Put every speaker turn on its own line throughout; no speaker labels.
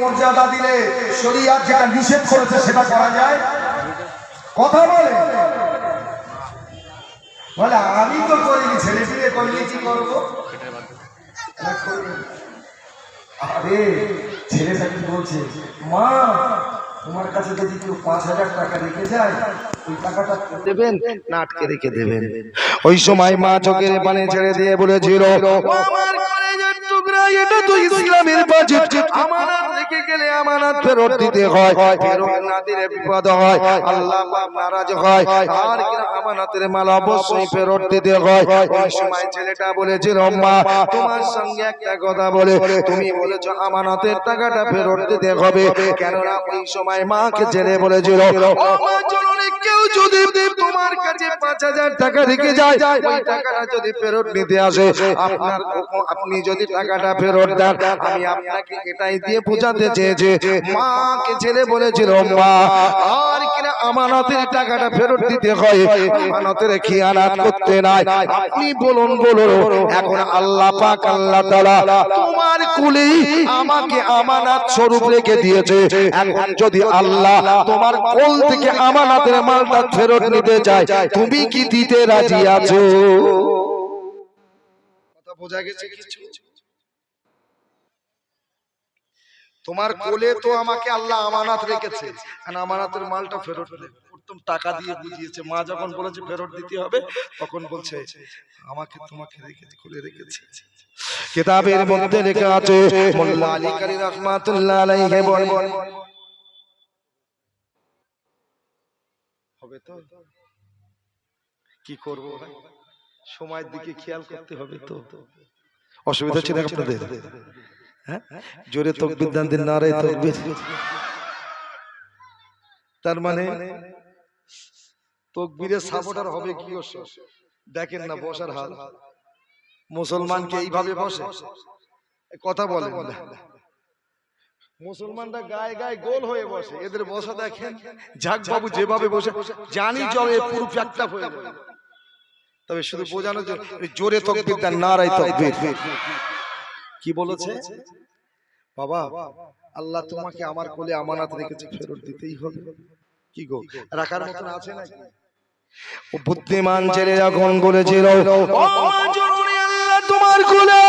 মর্যাদা দিলে শরীয়ত যেটা নিষেধ করেছে সেটা করা যায়? কথা বলে বলে আমি তো করিনি, ছেলে বিয়ে করলে কি করবো? আরে ছেলেটা কি বলছে, মা তোমার কাছে যদি কেউ 5,000 টাকা রেখে যায় ওই টাকাটা দেবেন না আটকে রেখে দেবেন? ওই সময় মা চোখের পানি ছেড়ে দিয়ে বলেছিল, আমার কলেজের টুকরা, এটা তো ইসলামের বাজেট। আমানত রেখে গেলে আমানত ফেরত দিতে হয়, ফেরত না দিলে বিপদ হয়, আল্লাহ পাক নারাজ হয়। আর কি আমানতের মাল অবশ্যই ফেরত দিতে হয়। ওই সময় ছেলেটা বলেছিল, মা তোমার সঙ্গে একটা কথা বলে, তুমি বলেছো আমানতের টাকাটা ফেরত দিতে হবে, কেননা ওই সময় মাকে ছেলে বলেছিল, ও মা জননী, কেউ যদি তোমার কাছে 5,000 টাকা রেখে যায়, ওই টাকাটা যদি ফেরত নিতে আসে, আপনি যদি টাকাটা ফেরত দেন, আমি আপনাকে এটাই দিয়ে বোঝাতে চেয়েছি। মাকে ছেলে বলেছিল, মা আর কিনা আমানতের টাকাটা ফেরত দিতে হয়, আমানতের খিয়ানাত করতে নাই। আপনি বলুন এখন আল্লাহ পাক আল্লাহ তাআলা তোমার কুলেই আমাকে আমানত স্বরূপ রেখে দিয়েছে, এখন যদি আল্লাহ তোমার কোল থেকে আমানতের মালটা ফেরত নিতে চায়, তুমি কি দিতে রাজি আছো? কথা বোঝা গেছে কিছু? তোমার কোলে তো আমাকে আল্লাহ আমানত রেখেছে, আর আমানতের মালটা ফেরত দে। প্রথম টাকা দিয়ে বুঝিয়েছে, মা যখন বলেছে ফেরত দিতে হবে, তখন বলছে আমাকে তোমাকে রেখেছে, কোলে রেখেছে। কিতাবের মধ্যে লেখা আছে, মোল্লা আলী কারি রাহমাতুল্লাহ আলাইহি বলেন, হবে তো কি করব ভাই, সময়ের দিকে খেয়াল করতে হবে তো। অসুবিধা ছিল আপনাদের? হ্যাঁ, জোরে তাকবীর দেন, দিন নারে তাকবীর। তার মানে তাকবীরের সাপোর্টার হবে কি? দেখেন না বসার হাল, মুসলমানকে এইভাবে বসে কথা বলেন না। মুসলমানরা গায়ে গায়ে গোল হয়ে বসে, এদের বসা দেখেন ঝাক বাবু যেভাবে বসে, জানি জলে পুরো প্যাকটা হয়ে যাবে। তবে শুধু বোঝানোর জন্য জোরে তাকবীর দেন, নারে তাকবীর। কি বলেছে বাবা? আল্লাহ তোমাকে আমার কোলে আমানত রেখেছে, ফেরত দিতেই হবে। কি গো, রাখার মতন আছে নাকি? ও বুদ্ধিমান ছেলে যখন বলেছিল, ও জরুরি আল্লাহ তোমার কোলে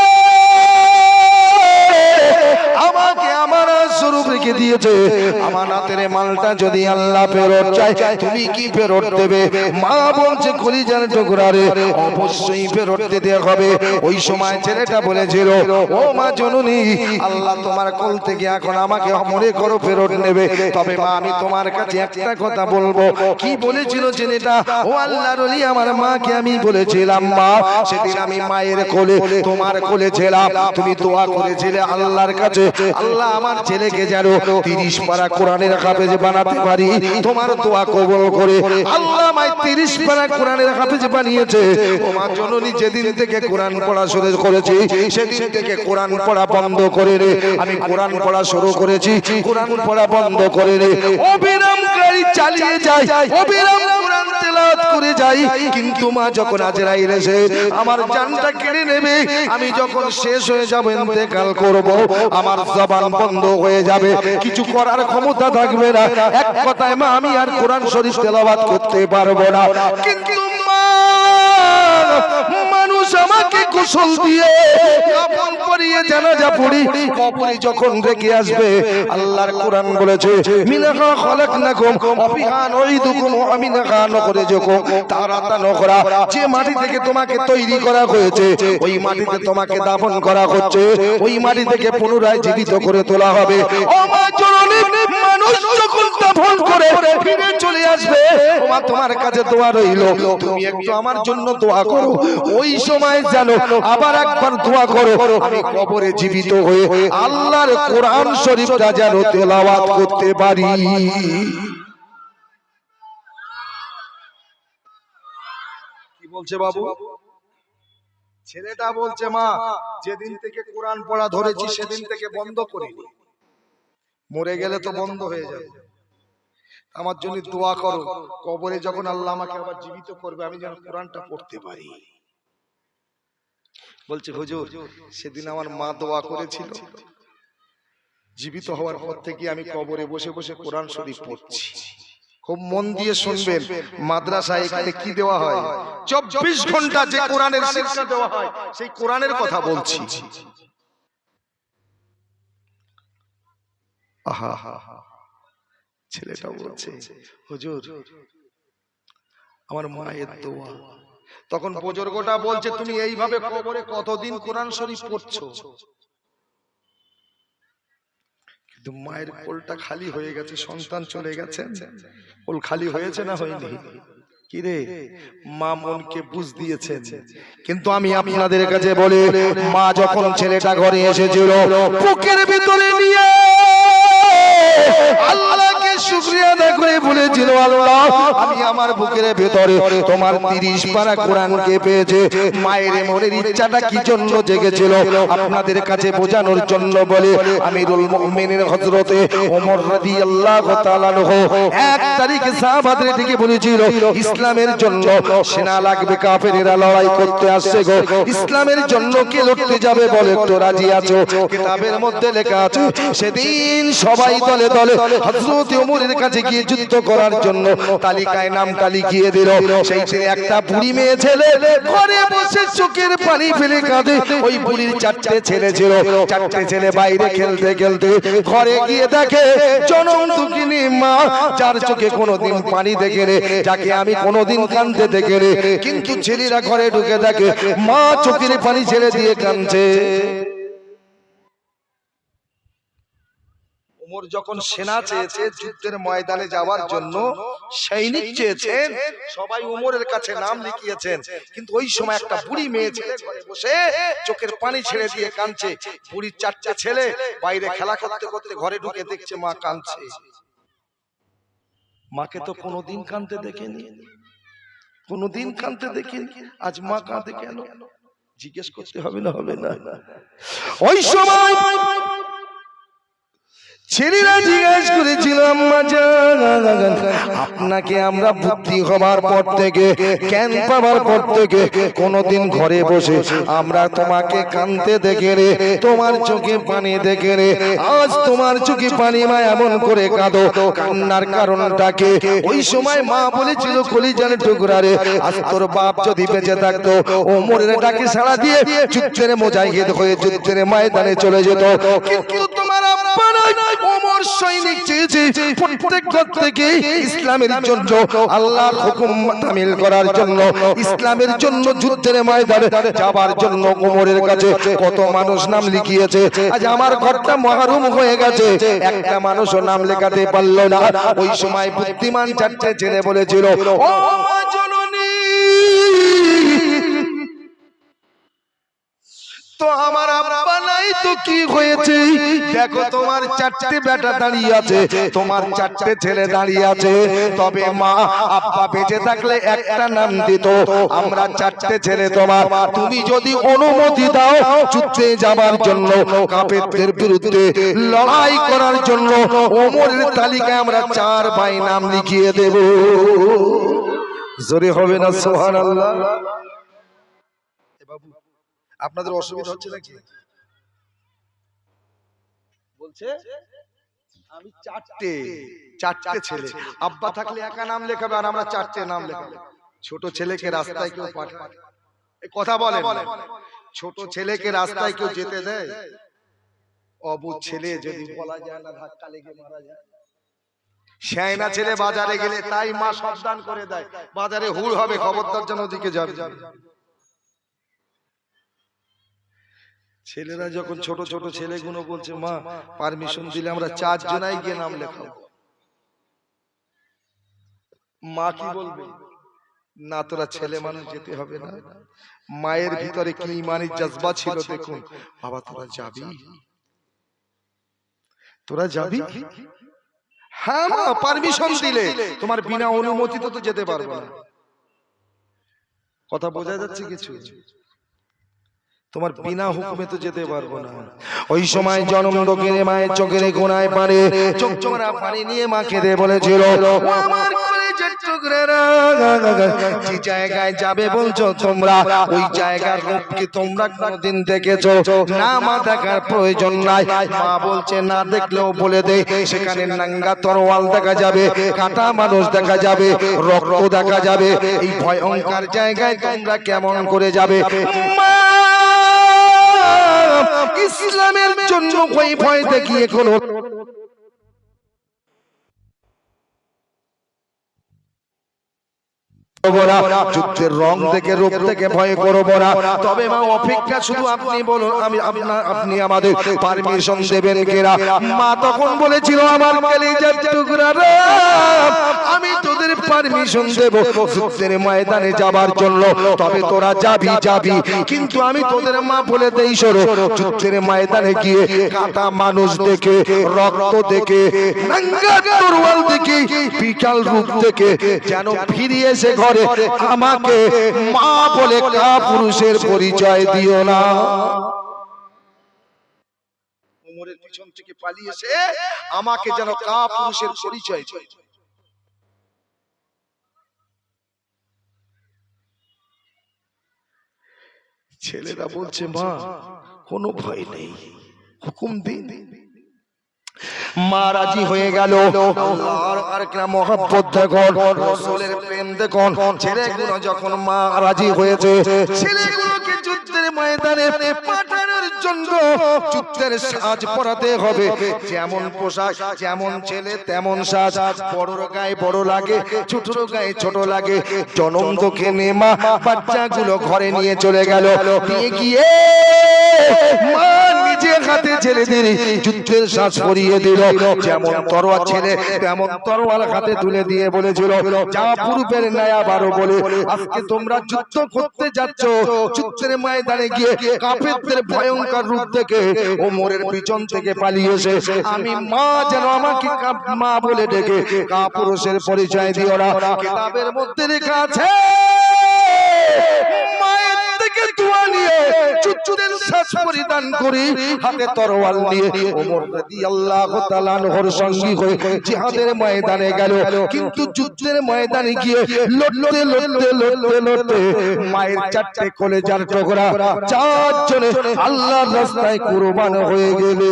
আমাকে আমানত স্বরূপ রেখে দিয়েছে, আমানতের মালটা যদি আল্লাহ ফেরত চায়, তুমি কি ফেরত দেবে? মা বলছে, কলিজার টুকরা রে, অবশ্যই ফেরত দিতে হবে। ওই সময় ছেলেটা বলেছিল, ও মা জননী, আল্লাহ তোমার কোল থেকে এখন আমাকে মনে করো ফেরত নেবে, তবে মা আমি তোমার কাছে একটা কথা বলবো। কি বলেছিল ছেলেটা? ও আল্লাহর ওলি, আমার মাকে আমি বলেছিলাম, মা সেদিন আমি মায়ের কোলে তোমার কোলে ছিলাম, তুমি দোয়া করেছিলে আল্লাহর কাছে, আল্লাহ আমার ছেলেকে যেন 30 পারা কোরআনের হাফেজ বানাতে পারি। তোমার দোয়া কবুল করে আল্লাহ আমায় 30 পারা কোরআনের হাফেজ বানিয়েছে। ও মা জননী, যেদিন থেকে কোরআন পড়া শুরু করেছি, সেদিন থেকে কোরআন পড়া বন্ধ করে রে আমি কোরআন পড়া শুরু করেছি, কোরআন পড়া বন্ধ করে রে অবিরাম গাড়ি চালিয়ে যাই, অবিরাম কোরআন তেলাওয়াত করে যাই। কিন্তু মা যখন আজরাইল এসে আমার জানটা কেড়ে নেবে, আমি যখন শেষ হয়ে যাব, ইন্তেকাল করব, আমার জবান বন্ধ হয়ে যাবে, কিছু করার ক্ষমতা থাকবে না। এক কথায় মা, আমি আর কোরআন শরীফ তেলাওয়াত করতে পারবো না। কিন্তু মা, মানুষ আমাকে গোসল দিয়ে কাফন পরিয়ে জানাজা পড়ি কবরে যখন রেখে আসবে, আল্লাহর কোরআন বলেছে, মিনহা খলাকনাকুম ওয়া ফিহা নুঈদুকুম ওয়া মিনহা নুখরিজুকুম তারাতান উখরা। যে মাটি থেকে তোমাকে তৈরি করা হয়েছে, ওই মাটিতে তোমাকে দাফন করা হচ্ছে, ওই মাটি থেকে পুনরায় জীবিত করে তোলা হবে। ও মা জননী, মানুষ যখন দাফন করে ফিরে চলে আসবে, ও মা তোমার কাছে দোয়া রইল, তুমি একটু আমার জন্য দোয়া করো। ওই সময় জানো আবার একবার দোয়া করো, আমি কবরে জীবিত হয়ে আল্লাহর কোরআন শরীফটা যেন তেলাওয়াত করতে পারি। কি বলছে বাবু? ছেলেটা বলছে, মা যেদিন থেকে কোরআন পড়া ধরেছি সেদিন থেকে বন্ধ করিনি, মরে গেলে তো বন্ধ হয়ে যাবে, আমার জন্য দোয়া করো, কবরে যখন আল্লাহ আমাকে আবার জীবিত করবে, আমি যেন কোরআনটা পড়তে পারি। বলছে, হুজুর সেদিন আমার মা দোয়া করেছিল জীবিত হওয়ার পর থেকে আমি কবরে বসে বসে কোরআন শরীফ পড়ছি। খুব মন দিয়ে শুনবেন, মাদ্রাসায় এখানে কি দেওয়া হয়, 24 ঘন্টা যে কোরআনের শিক্ষা দেওয়া হয় সেই কোরআনের কথা বলছি। আহা, ছেলেটা বলছে, হুজুর আমার মায়ের দোয়া। তখন বুজুর্গটা বলছে, তুমি এইভাবে কবরে কতদিন কোরআন শরীফ পড়ছো? কিন্তু মায়ের কোলটা খালি হয়ে গেছে, সন্তান চলে গেছে, কোল খালি হয়েছে না হয়নি? কিরে, মা মনকে বুঝ দিয়েছেন। কিন্তু আমি আপনাদের কাছে বলি, মা যখন ছেলেটা ঘরে এসেছিল, বুকের ভিতরে নিয়ে আল্লাহকে শুকরিয়া আদায় করে বলেছিল, আল্লাহ আমি আমার বুকের ভেতরে তোমার 30 পারা কোরআনকে পেয়েছে। মায়ের মনের ইচ্ছাটা কি জন্য জেগেছিল আপনাদের কাছে বোঝানোর জন্য বলে, আমিরুল মুমিনিন হযরতে ওমর রাদিয়াল্লাহু তাআলা আনহু 1 তারিখে সাহাবাদের দিকে বলেছিল, ইসলামের জন্য সেনা লাগবে, কাফেররা লড়াই করতে আসছে গো, ইসলামের জন্য কে লড়তে যাবে বলে তো রাজি আছো? কিতাবের মধ্যে লেখা আছে, সেদিন সবাই দলে দলে হযরত ওমরের কাছে গিয়ে যুদ্ধ করার জন্য তালিকায় নামটা লিখিয়ে দিল। সেই একটা বুড়ি মেয়ে ছেলে ঘরে বসে চোখের পানি ফেলে কাঁদে। ওই বুড়ির 4টে ছেলে ছিল, 4টে ছেলে বাইরে খেলতে খেলতে ঘরে গিয়ে দেখে জনম দুঃখিনী মা, যার চোখে কোনোদিন পানি দেখে রে, যাকে আমি কোনোদিন কাঁদতে দেখে রে, কিন্তু ছেলেরা ঘরে ঢুকে দেখে মা চোখের পানি ছেড়ে দিয়ে কাঁদছে। ওমর যখন সেনা চেয়েছে, যুদ্ধের ময়দানে যাওয়ার জন্য সৈনিক চেয়েছেন, সবাই ওমরের কাছে নাম লিখিয়েছেন, কিন্তু ওই সময় একটা বুড়ি মেয়ে ছেলে ঘরে বসে চোখের পানি ছেড়ে দিয়ে কাঁদছে। বুড়ির 4টে ছেলে বাইরে খেলা করতে করতে ঘরে ঢুকে দেখছে মা কাঁদছে। মাকে তো কোনোদিন কাঁদতে দেখেনি, কোনোদিন কাঁদতে দেখেনি, আজ মা কাঁদে কেন? জিজ্ঞেস করতে হবে না? হবে না? ওই সময় ছেলেরা জিজ্ঞেস করেছিল, আম্মা জান আপনাকে আমরা বুদ্ধি হবার পর থেকে, জ্ঞান পাবার পর থেকে কোনদিন ঘরে বসে আমরা তোমাকে কাঁদতে দেখে রে, তোমার চোখে পানি দেখে রে, আজ তোমার চোখে পানি মা এমন করে কাঁদো, কান্নার কারণটাকে? ওই সময় মা বলেছিল, কলিজার টুকরা রে, আজ তোর বাপ যদি বেঁচে থাকতো ওমরের ডাকে সাড়া দিয়ে যুদ্ধের মুজাহিদ হয়ে যুদ্ধের ময়দানে চলে যেত, কিন্তু তোমার আব্বা নয়, ওমর সৈনিক চেয়েছে প্রত্যেক ঘর থেকে ইসলামের জন্য, আল্লাহর হুকুম তামিল করার জন্য, ইসলামের জন্য যুদ্ধের ময়দানে যাবার জন্য ওমরের কাছে কত মানুষ নাম লিখিয়েছে। আজ আমার ঘরটা মাহরুম হয়ে গেছে, একটা মানুষও নাম লেখাতে পারলো না। ওই সময় বুদ্ধিমান 4টে ছেলে বলেছিল, ও জননী, তো আমার আব্বা নাই তো কি হয়েছে? দেখো তোমার 4টে বেটা দাঁড়িয়ে আছে, তোমার 4টে ছেলে দাঁড়িয়ে আছে, তবে মা আব্বা বেঁচে থাকলে একটা নাম দিত, আমরা 4টে ছেলে তোমার, তুমি যদি অনুমতি দাও যুদ্ধে যাবার জন্য, কাফেরদের বিরুদ্ধে লড়াই করার জন্য, ওমরের তালিকায় আমরা 4 ভাই নাম লিখিয়ে দেব। জোরে হবে না সুবহানাল্লাহ? বাবু আপনাদের অসুবিধা হচ্ছে নাকি? বলছে আমি 4টে ছেলে, আব্বা থাকলে একা নাম লেখাবে আর আমরা 4টে নাম লেখাবো। ছোট ছেলেকে রাস্তায় কেউ পাঠায়? এই কথা বলেন, ছোট ছেলেকে রাস্তায় কেউ যেতে দেয়? অবুঝ ছেলে যদি বলা যায় না ধাক্কা লেগে মারা যায়। শায়না ছেলে বাজারে গেলে তাই মা সাবধান করে দেয়, বাজারে হুড় হবে, খবরদার যেন ওদিকে যাবে। ছেলেরা যখন ছোট ছোট ছেলেগুলো বলছে, মা পারমিশন দিলে আমরা 4 জনাই গিয়ে নাম লেখাবো, মা কি বলবে? না তোরা ছেলে মানুষ যেতে হবে না। মায়ের ভিতরে কি ইমানের জজবা ছিল দেখুন, বাবা তোরা যাবি, তোরা যাবি? হ্যাঁ মা, পারমিশন দিলে, তোমার বিনা অনুমতিতে তো যেতে পারবো না। কথা বোঝা যাচ্ছে কিছু? তোমার বিনা হুকুমে তো যেতে পারবো না। ওই সময় জনম দক্ষিণে মায়ের চোখের কোনায় পানি, চোখ চোখরা পানি নিয়ে মা কেঁদে বলেছিল, ও আমার কলেজের টুকরারা, যে জায়গায় যাবে বলছো তোমরা, ওই জায়গার রূপ কি তোমরা কোনদিন দেখেছো? না মা, দেখার প্রয়োজন নাই। মা বলছে না দেখলেও বলে দে, সেখানে নাঙ্গা তরোয়াল দেখা যাবে, কাটা মানুষ দেখা যাবে, রক্ত দেখা যাবে। এই ভয়ঙ্কর জায়গায় তোমরা কেমন করে যাবে? মা ইসলামের জন্য ওই ভয় দেখিয়ে কোনো যুদ্ধের রং দেখে রূপ দেখে ভয় করবো না। তবে মা অপেক্ষা শুধু আপনি বলুন, আপনি আমাদের পারমিশন দেবেন কিনা? মা তখন বলেছিল, আমার কলিজার টুকরারা, আমি তোদের পারমিশন দেব যুদ্ধের ময়দানে যাবার জন্য। তবে তোরা যাবি, কিন্তু আমি তোদের মা বলে দেই, শোনো, যুদ্ধের ময়দানে গিয়ে কাটা মানুষ দেখে, রক্ত দেখে, নাঙ্গা তরোয়াল দেখে, বিকাল রূপ দেখে যেন ফিরে এসে ঘরে আমাকে মা বলে কাপুরুষের পরিচয় দিও না। ওমরের পিছন থেকে পালিয়ে এসে আমাকে যেন কাপুরুষের পরিচয় দিও। ছেলেরা বলছে, মা কোনো ভয় নেই, হুকুম দিন। মা রাজি হয়ে গেল। আল্লাহর আরেকটা মহব্বত দেখুন, রাসূলের প্রেম দেখুন। ছেলেগুলো যখন মা রাজি হয়েছে, ছেলেগুলোকে যুদ্ধের ময়দানে পাঠানোর জন্য যুদ্ধের সাজ পরাতে হবে। যেমন পোশাক, যেমন ছেলে তেমন সাজ। বড়র গায়ে বড় লাগে, ছোটর গায়ে ছোট লাগে। জনম দক্ষিণে মা বাচ্চাগুলো ঘরে নিয়ে চলে গেল। নিয়ে গিয়ে মা নিজে হাতে ছেলেদের যুদ্ধের সাজ পরিয়ে দিল। যেমন তরোয়াল ছেলে তেমন তরোয়াল হাতে তুলে দিয়ে বলেছিল, যা পূর্বের ন্যায় আবারও বলে, আজকে তোমরা যুদ্ধ করতে যাচ্ছ, যুদ্ধের ময়দানে গিয়ে কাফেরদের ভয়ঙ্কর রূপ দেখে ওমরের পিছন থেকে পালিয়ে এসে আমি মা যেন আমাকে মা বলে ডেকে কাপুরুষের পরিচয় দিও না। কিতাবের মধ্যে লেখা আছে, মায়ের থেকে দোয়া নিয়ে যুদ্ধের সাজ পরিধান করি, হাতে তরোয়াল নিয়ে ওমর রাদিয়াল্লাহু তাআলা আনহুর সঙ্গী হয়ে জিহাদের ময়দানে গেল। কিন্তু যুদ্ধের ময়দানে গিয়ে লড়তে মায়ের চারটে কলেজার টুকরা চারজনে আল্লাহর রাস্তায় কুরবান হয়ে গেলে।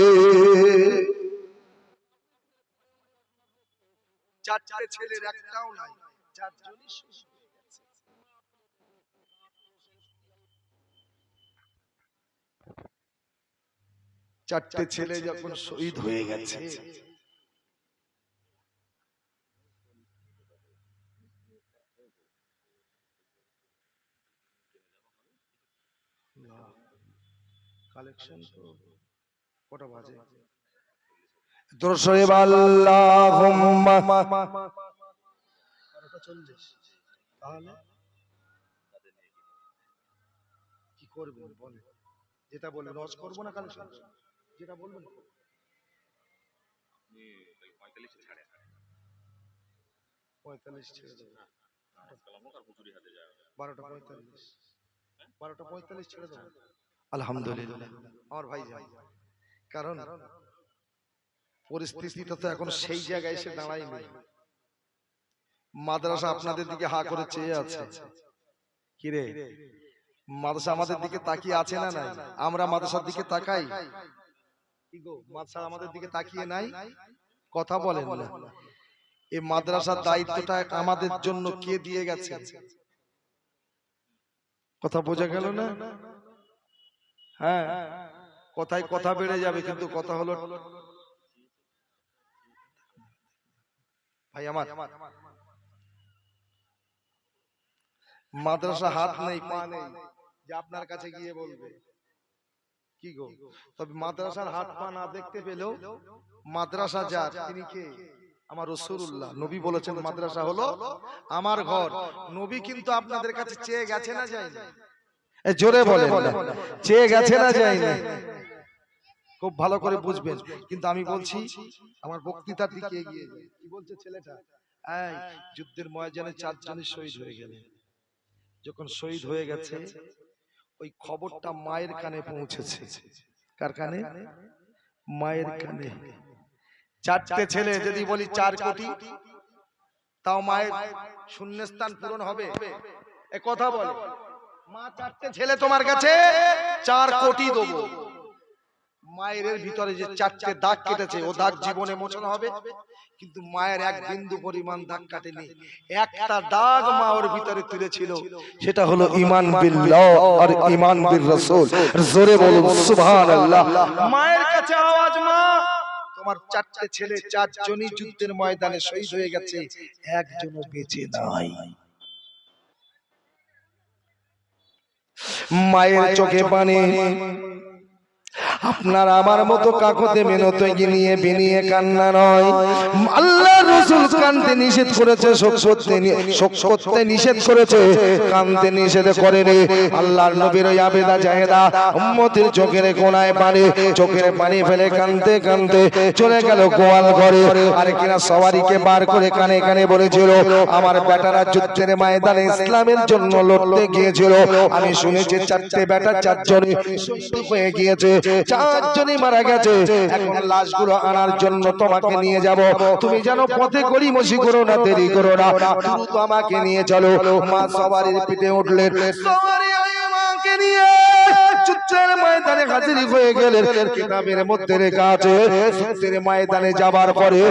চারটে ছেলের একটাও নাই, চারজনই শহীদ। চারটে ছেলে যখন শহীদ হয়ে গেছে, কালেকশন তো কটা বাজে? দরশে আল্লাহুম্মা 12:40। তাহলে কি করবেন বলেন? যেটা বলবেন রজ করবো না কালেকশন, যেটা বলবেন আপনি 45 ছাড়ে 45 ছেড়ে দেবো। 12:45 12:45 ছেড়ে দেবো। আলহামদুলিল্লাহ আমার ভাই যান, কারণ পরিস্থিতিটা তো এখন সেই জায়গায় এসে দাঁড়ায়নি। মাদ্রাসা আপনাদের দিকে হা করে চেয়ে আছে। কি রে, মাদ্রাসা আমাদের দিকে তাকিয়ে আছে না নাই? আমরা মাদ্রাসার দিকে তাকাই? কি গো, মাদ্রাসা আমাদের দিকে তাকিয়ে নাই? কথা বলেন না। এই মাদ্রাসার দায়িত্বটা আমাদের জন্য কে দিয়ে গেছে? কথা বোঝা গেল না? হ্যাঁ, কথায় কথা বেড়ে যাবে, কিন্তু কথা হলো ভাই আমার, মাদ্রাসা হাত নেই পা নেই যে আপনার কাছে গিয়ে বলবে। কি গো, তবে মাদ্রাসার হাত পা না দেখতে পেলেও মাদ্রাসা যার, তিনি কে? আমার রাসূলুল্লাহ। নবী বলেছেন মাদ্রাসা হলো আমার ঘর। নবী কিন্তু আপনাদের কাছে চেয়ে গেছে না যায়নি? জোরে বলেন, চেয়ে গেছে না যায়নি? খুব ভালো করে বুঝবেন। কিন্তু আমি বলছি আমার বক্তৃতার দিকে এগিয়ে যাই। কি বলছে ছেলেটা? এই যুদ্ধের ময়দানে চারজনই শহীদ হয়ে গেলেন। যখন শহীদ হয়ে গেছে, ওই খবরটা মায়ের কানে পৌঁছেছে। কার কানে? মায়ের কানে। চারটে ছেলে, যদি বলি 4 কোটি, তাও মায়ের শূন্যস্থান পূরণ হবে? এ কথা বলে মা, 4টে ছেলে তোমার কাছে 4 কোটি দেবো। মায়ের ভিতরে যে 4টে দাগ কেটেছে, ও দাগ জীবনে মোছানো হবে, কিন্তু মায়ের এক বিন্দু পরিমাণ দাগ কাটেনি। একটা দাগ মা ওর ভিতরে তুলেছিল, সেটা হলো ঈমান বিল্লাহ আর ঈমান বির রাসূল। জোরে বলুন সুবহানাল্লাহ। মায়ের কাছে আওয়াজ, মা তোমার 4টে ছেলে 4 জনই যুদ্ধের ময়দানে শহীদ হয়ে গেছে, একজনও বেঁচে নাই। মায়ের চোখে পানি। আপনার আমার মতো কাকতে মেনতে গিয়ে বিনিয়ে কান্না নয়। আল্লাহ রাসূল কানতে নিষেধ করেছে, শোক করতে নিষেধ করেছে, কানতে নিষেধ করেনি। আল্লাহর নবীর ওই আবেদা জাহেদা উম্মতের চোখের কোণায় পানি, চোখের পানি ফেলে কানতে কানতে চলে গেল গোয়াল ঘরে। আর কিনা সওয়ারিকে বার করে কানে কানে বলেছিল, আমার বেটারা যুদ্ধের ময়দানে ইসলামের জন্য লড়তে গিয়েছিল, আমি শুনেছি 4টে বেটা 4 জনে শহীদ হয়ে গিয়েছে, 4 জনই মারা গেছে। এখন লাশগুলো আনার জন্য তোমাকে নিয়ে যাব, তুমি যেন পথে গড়িমসি করো না, দেরি করো না, দ্রুত আমাকে নিয়ে চলো। মা সওয়ারির পিঠে উঠলেন, সওয়ারি মাকে নিয়ে যুদ্ধের ময়দানে হাজির হয়ে গেলেন। কিতাবের মধ্যে লেখা আছে, যুদ্ধের ময়দানে যাবার পরে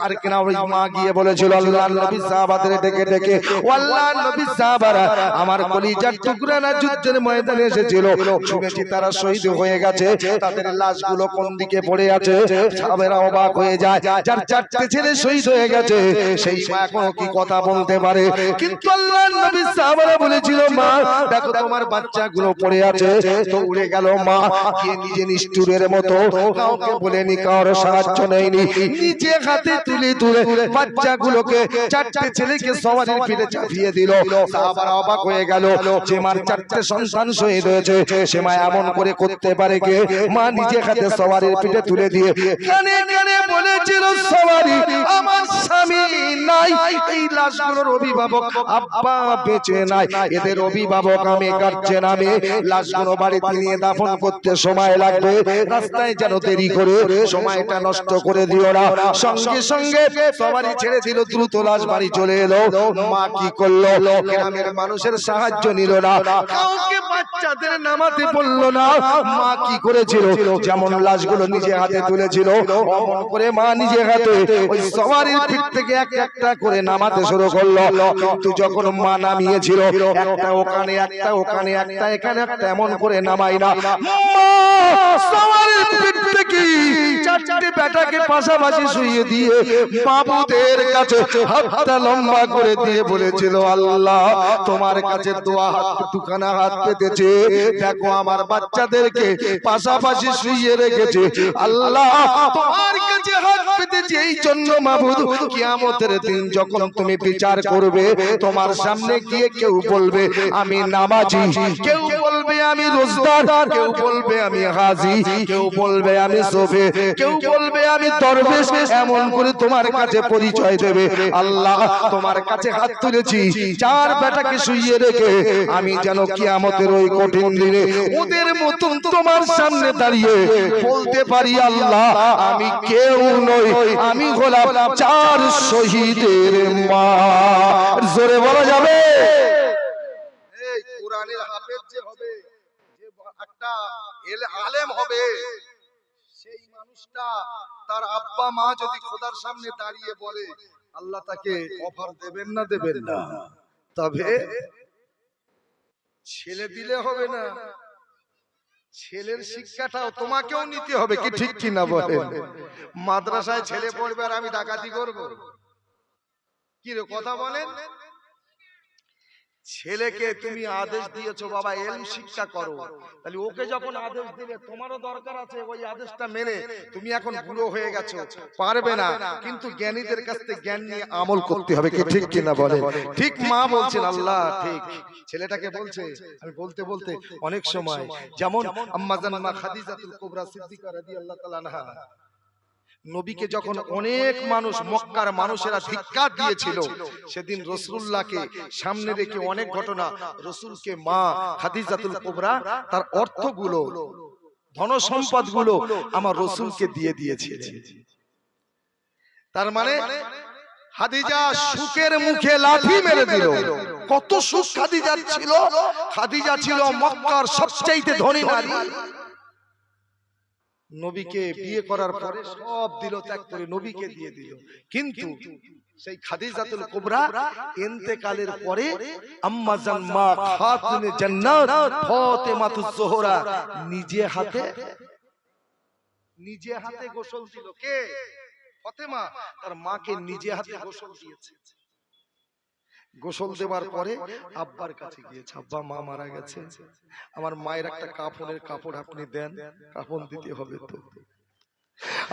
আরেকটা ওই মা গিয়ে বলেছিল, আল্লাহর নবী সাহাবাদের ডেকে ডেকে, ও আল্লাহর নবী সাহাবারা আমার কলিজার টুকরা না যুদ্ধের ময়দানে এসেছিল, শুনেছি তারা শহীদ হয়ে গেছে, তাদের লাশগুলো কোন দিকে পড়ে আছে। সাহাবারা অবাক হয়ে যায়, যার 4টে ছেলে শহীদ হয়ে গেছে সেই মা এখনো কি কথা বলতে পারে? কিন্তু আল্লাহর নবী সাহাবারা বলেছিল, মা দেখো তোমার বাচ্চাগুলো পড়ে আছে। তো উড়ে গেল মা, গিয়ে নিজে নিষ্ঠুরের মতো, কাউকে বলেনি, কারো সাহায্য নেয়নি, নিজে হাতে তুলে তুলে বাচ্চাগুলোকে 4টে ছেলেকে সওয়ারির পিঠে চাপিয়ে দিল। সাহাবারা অবাক হয়ে গেল, যে মার 4টে সন্তান শহীদ হয়েছে সে মা এমন করে করতে পারে কে? মা নিজে হাতে সওয়ারির পিঠে তুলে দিয়ে কানে কানে বলেছিল, সওয়ারি আমার স্বামী নাই, এই লাশগুলোর অভিভাবক আব্বা বেঁচে নাই, এদের অভিভাবক আমি, গার্জেন আমি, লাশগুলো বাড়িতে নিয়ে দাফন করতে সময় লাগবে, রাস্তায় যেন দেরি করে সময়টা নষ্ট করে দিও না। সঙ্গে সঙ্গে সওয়ারি ছেড়ে দিল, দ্রুত লাশ বাড়ি চলে এলো। মা কি করলো? গ্রামের মানুষের সাহায্য নিল না, কাউকে বাচ্চাদের নামাতে বললো না। মা কি করেছিল? যেমন লাশগুলো নিজে হাতে তুলেছিল, অমন করে মা নিজে হাতে ওই সওয়ারির পিঠ থেকে একটা করে নামাতে শুরু করলো। কিন্তু যখন মা নামিয়েছিল, একটা ওখানে একটা ওখানে একটা এখানে একটা, এমন করে নামাই না, মা সওয়ারির পিঠ থেকে 4টে বেটাকে পাশাপাশি শুইয়ে দিয়ে বাবুদের কাছে হাতটা লম্বা করে দিয়ে বলেছিল, আল্লাহ তোমার কাছে দোয়া হাত, দুখানা হাত পেতেছে, দেখো আমার বাচ্চাদেরকে পাশাপাশি শুইয়ে রেখেছে, আল্লাহ তোমার কাছে হাত পেতেছে এই জন্য মাবুদ, কিয়ামতের দিন যখন তুমি বিচার করবে, তোমার সামনে গিয়ে কেউ বলবে আমি নামাজি, কেউ বলবে আমি রোজদার, কেউ বলবে আমি হাজি, কেউ বলবে আমি সোফে, কেউ বলবে আমি দরবেশ, এমন করে তোমার কাছে পরিচয় দেবে। আল্লাহ তোমার কাছে হাত তুলেছি 4 বেটাকে শুইয়ে রেখে, আমি যেন কিয়ামতের ওই কঠিন দিনে ওদের মতন তোমার সামনে দাঁড়িয়ে বলতে পারি, আল্লাহ আমি কেউ নই, আমি হলাম 4 শহীদের মা। জোরে বলা যাবে? এই কোরআনের হাফেজ যে হবে, যে একটা আলেম হবে, সেই মানুষটা তার আব্বা মা যদি খোদার সামনে দাঁড়িয়ে বলে, আল্লাহ তাকে অফার দেবেন না দেবেন না? তবে ছেলে দিলে হবে না, ছেলের শিক্ষাটাও তোমাকেও নিতে হবে, কি ঠিক কিনা বলেন? মাদ্রাসায় ছেলে পড়বে আর আমি ডাকাতি করব? কি রে কথা বলেন? ছেলেকে তুমি আদেশ দিয়েছো বাবা ইলম শিক্ষা করো, তাহলে ওকে যখন আদেশ দিলে তোমারও দরকার আছে ওই আদেশটা মেনে, তুমি এখন বুড়ো হয়ে গেছো, পারবে না, কিন্তু জ্ঞানীদের কাছ থেকে জ্ঞান নিয়ে আমল করতে হবে, কি ঠিক কিনা বলেন? ঠিক মা বলছেন, আল্লাহ ঠিক ছেলেটাকে বলছে। আমি বলতে বলতে অনেক সময়, যেমন আম্মা জান মা খাদিজাতুল কুবরা সিদ্দিকা রাদিয়াল্লাহু তাআলা আনহা, নবীকে যখন অনেক মানুষ মক্কার মানুষেরা ধিক্কার দিয়েছিল, সেদিন রাসূলুল্লাহকে সামনে রেখে অনেক ঘটনা রাসূলকে মা খাদিজাতুল কুবরা তার অর্থগুলো, ধন সম্পদগুলো আমার রাসূলকে দিয়ে দিয়েছিলেন। তার মানে খাদিজা সুখের মুখে লাথি মেরে দিল। কত সুখ খাদিজার ছিল। খাদিজা ছিল মক্কার সবচেয়ে ধনী নারী। নবীকে বিয়ে করার পরে সব দিল, ত্যাগ করে নবীকে দিয়ে দিল। কিন্তু সেই খাদিজাতুল কুবরা ইন্তেকালের পরে আম্মা জান মা খাতুনে জান্নাত ফাতেমাতুজ জোহরা নিজে হাতে গোসল দিল। কে? ফাতেমা তার মাকে নিজে হাতে গোসল দিয়েছে। গোসল দেওয়ার পরে আব্বার কাছে গিয়েছে, আব্বা মা মারা গেছে, আমার মায়ের একটা কাফনের কাপড় আপনি দেন, কাফন দিতে হবে। তো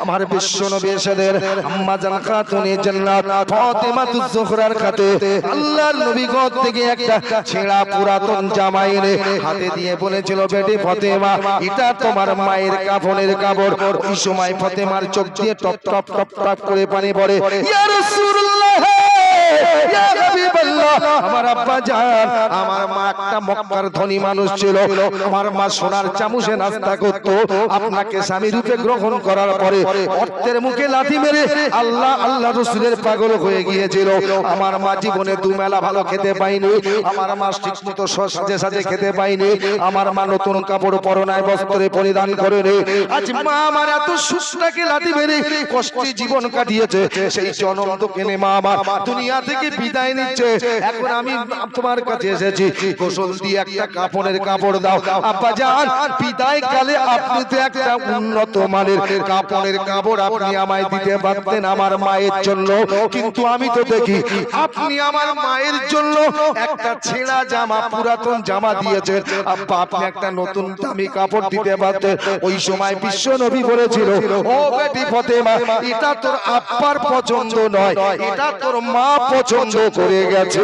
আমার বিশ্ব নবী এসেদের আম্মা জান খাতুনে জান্নাত ফাতেমাতুজ জোহরার কাছে আল্লাহর নবী ঘর থেকে একটা ছেঁড়া পুরাতন জামা এনে হাতে দিয়ে বলেছিল, বেটি ফাতেমা, এটা তোমার মায়ের কাফনের কাপড়। ওই সময় ফাতেমার চোখ দিয়ে টপ টপ টপ টপ করে পানি পড়ে। ইয়া রাসূলুল্লাহ, ইয়া হাবিবাল্লাহ, আমার আব্বা জান, আমার মা একটা মক্কার ধনী মানুষ ছিল। আমার মা সোনার চামচে নাস্তা করত। আপনাকে স্বামী রূপে গ্রহণ করার পরে অর্থের মুখে লাথি মেরে আল্লাহ আল্লাহ রাসূলের পাগল হয়ে গিয়েছিল। আমার মা জীবনে দুবেলা ভালো খেতে পায়নি। আমার মা ঠিকমতো সাজে সাজে খেতে পায়নি। আমার মা নতুন কাপড় পরনায় বস্ত্রে পরিধান করেনি। আজ মা আমার এত সুখটাকে লাথি মেরে কষ্টে জীবন কাটিয়েছে। সেই জনম তো কেনে মা আমার দুনিয়া থেকে বিদায় নিচ্ছে। এখন আমি তোমার কাছে এসেছি, গোসল দিয়ে একটা কাফনের কাপড় দাও। আব্বা জান, বিদায় কালে আপনি তো একটা উন্নত মানের কাপড়ের কাপড় আপনি আমায় দিতে পারতেন আমার মায়ের জন্য, কিন্তু আমি তো দেখি আপনি আমার মায়ের জন্য একটা ছেঁড়া জামা, পুরাতন জামা দিয়েছেন। আব্বা, আপনি একটা নতুন দামি কাপড় দিতে পারতেন। ওই সময় বিশ্ব নবী বলেছিল, ও বেটি ফাতেমা, এটা তোর আব্বার পছন্দ নয়, এটা তোর মা পছন্দ করে গেছে।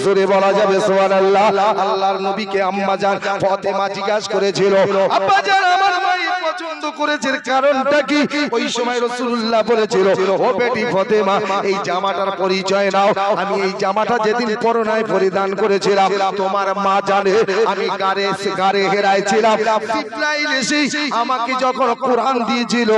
জোরে বলা যাবে সুবহানাল্লাহ। আল্লাহর নবীকে আম্মা জান ফাতেমা জিজ্ঞাসা করেছিল, আব্বা জান, আমার মায়ের পছন্দ করেছে, কারণটা কি? ওই সময় রাসূলুল্লাহ বলেছিল, ও বেটি ফাতেমা, এই জামাটার পরিচয় নাও। আমি এই জামাটা যেদিন পরনায় পরিধান করেছিলাম, তোমার মা জানে আমি গারে হেরাইছিলাম। জিবরাইল এসে আমাকে যখন কোরআন দিয়েছিল,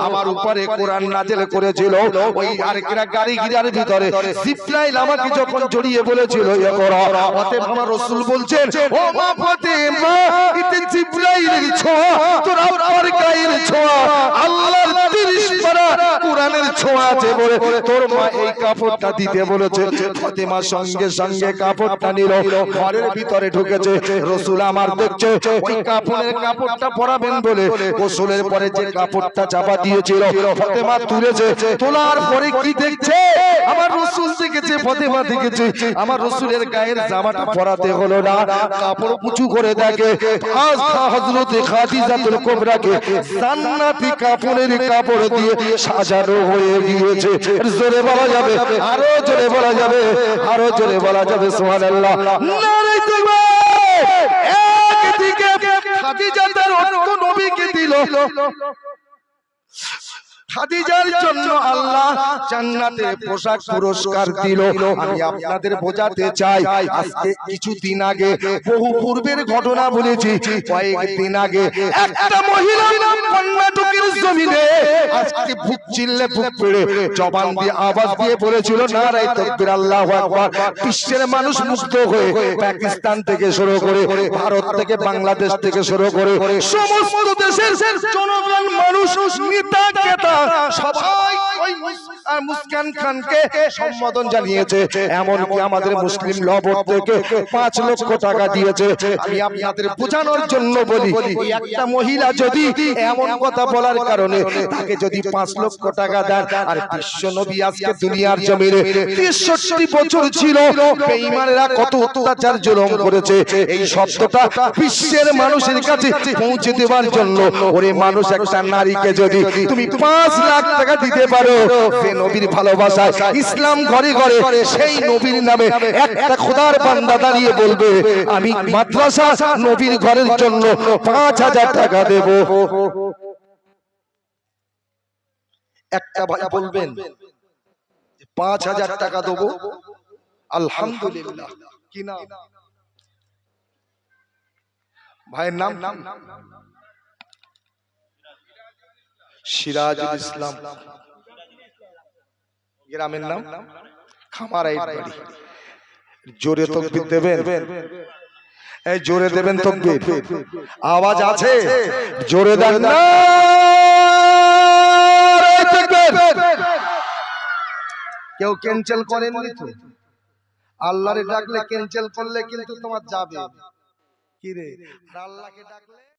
আমার উপরে কোরআন নাযিল করেছিল, ওই আরেকটা গাড়ি গিরার ভিতরে জিবরাইল আমাকে যখন জড়িয়ে বলেছিল, ইকরা, ফাতেমা, রাসূল বলছেন, ও মা ফাতেমা, এটা জিবরাইলের ছোঁয়া, তোর আব্বার গায়ের ছোঁয়া, আল্লাহর 30 পারা কোরআনের ছোঁয়া আছে বলে তোর মা এই কাপড়টা দিতে বলেছে। ফাতেমা সঙ্গে সঙ্গে কাপড়টা নিল, ঘরের ভিতরে ঢুকেছে। রাসূল আমার দেখছে ওই কাপড়ের কাপড়টা পরাবেন বলে গোসলের পরে যে কাপড়টা চাপা দিয়েছিল, ফাতেমা তুলেছে। তোলার পরে কি দেখছে? আমার রাসূল দেখেছে, ফাতেমা দেখেছে, আমার রাসূলের গায়ের জামাটা পরাতে হলো না, কাপড় উঁচু করে দেখে আজ হযরত খাদিজাতুল কুবরাকে জান্নাতি কাপড়ের কাপড় দিয়ে সাজানো হয়ে গিয়েছে। জোরে বলা যাবে, আরো জোরে বলা যাবে, আরো জোরে বলা যাবে সুবহানাল্লাহ। নারে তাকবীর। একদিকে খাদিজা তার অর্থ নবীকে দিল, খাদিজার জন্য আল্লাহ জান্নাতে পোশাক পুরস্কার দিল। আমি আপনাদের বোঝাতে চাই, আজকে কিছুদিন আগে, বহু পূর্বের ঘটনা বলেছি, কয়েকদিন আগে একটা মহিলা কর্ণাটকের জমিনে আজকে বুক চিল্লে বুক পেড়ে জবান দিয়ে আওয়াজ দিয়ে বলেছিল, নারায়ে তাকবীর, আল্লাহু আকবার। বিশ্বের মানুষ মুগ্ধ হয়ে, পাকিস্তান থেকে শুরু করে, ভারত থেকে, বাংলাদেশ থেকে শুরু করে সমস্ত দেশের জনগণ, মানুষ, নেতা কেতা সবাই ওই মুসকান খানকে সম্বোধন জানিয়েছে। এমনকি আমাদের মুসলিম ল বোর্ড থেকে 5 লক্ষ টাকা দিয়েছে। আমি আপনাদের বোঝানোর জন্য বলি, একটা মহিলা যদি এমন কথা বলার কারণে তাকে যদি 5 লক্ষ টাকা দেন, আর বিশ্ব নবী আজকে দুনিয়ার জমিনে 63 বছর ছিল, বেঈমানেরা কত অত্যাচার জুলুম করেছে, এই শব্দটা বিশ্বের মানুষের কাছে পৌঁছে দেওয়ার জন্য, ওরে মানুষ, একটা নারীকে যদি তুমি 5 লাখ টাকা দিতে পারো, সে নবীর ভালোবাসায় ইসলাম ঘরে ঘরে, সেই নবীর নামে একটা খোদার বান্দা দাঁড়িয়ে বলবে, আমি মাদ্রাসা নবীর ঘরের জন্য 5000 টাকা দেব। একটা ভাই বলবেন 5,000 টাকা দেবো, আলহামদুলিল্লাহ। কি নাম ভাইয়ের নাম? সিরাজুল ইসলাম। গ্রামের নাম খামারাই বাড়ি। জোরে তাকবীর দেবেন, এই জোরে দেবেন তাকবীর। আওয়াজ আছে? জোরে দেন না। কেউ ক্যান্সেল করেননি তো? আল্লাহরে ডাকলে ক্যান্সেল করলে কিন্তু তোমার যাবে। কি রে, আল্লাহকে ডাকলে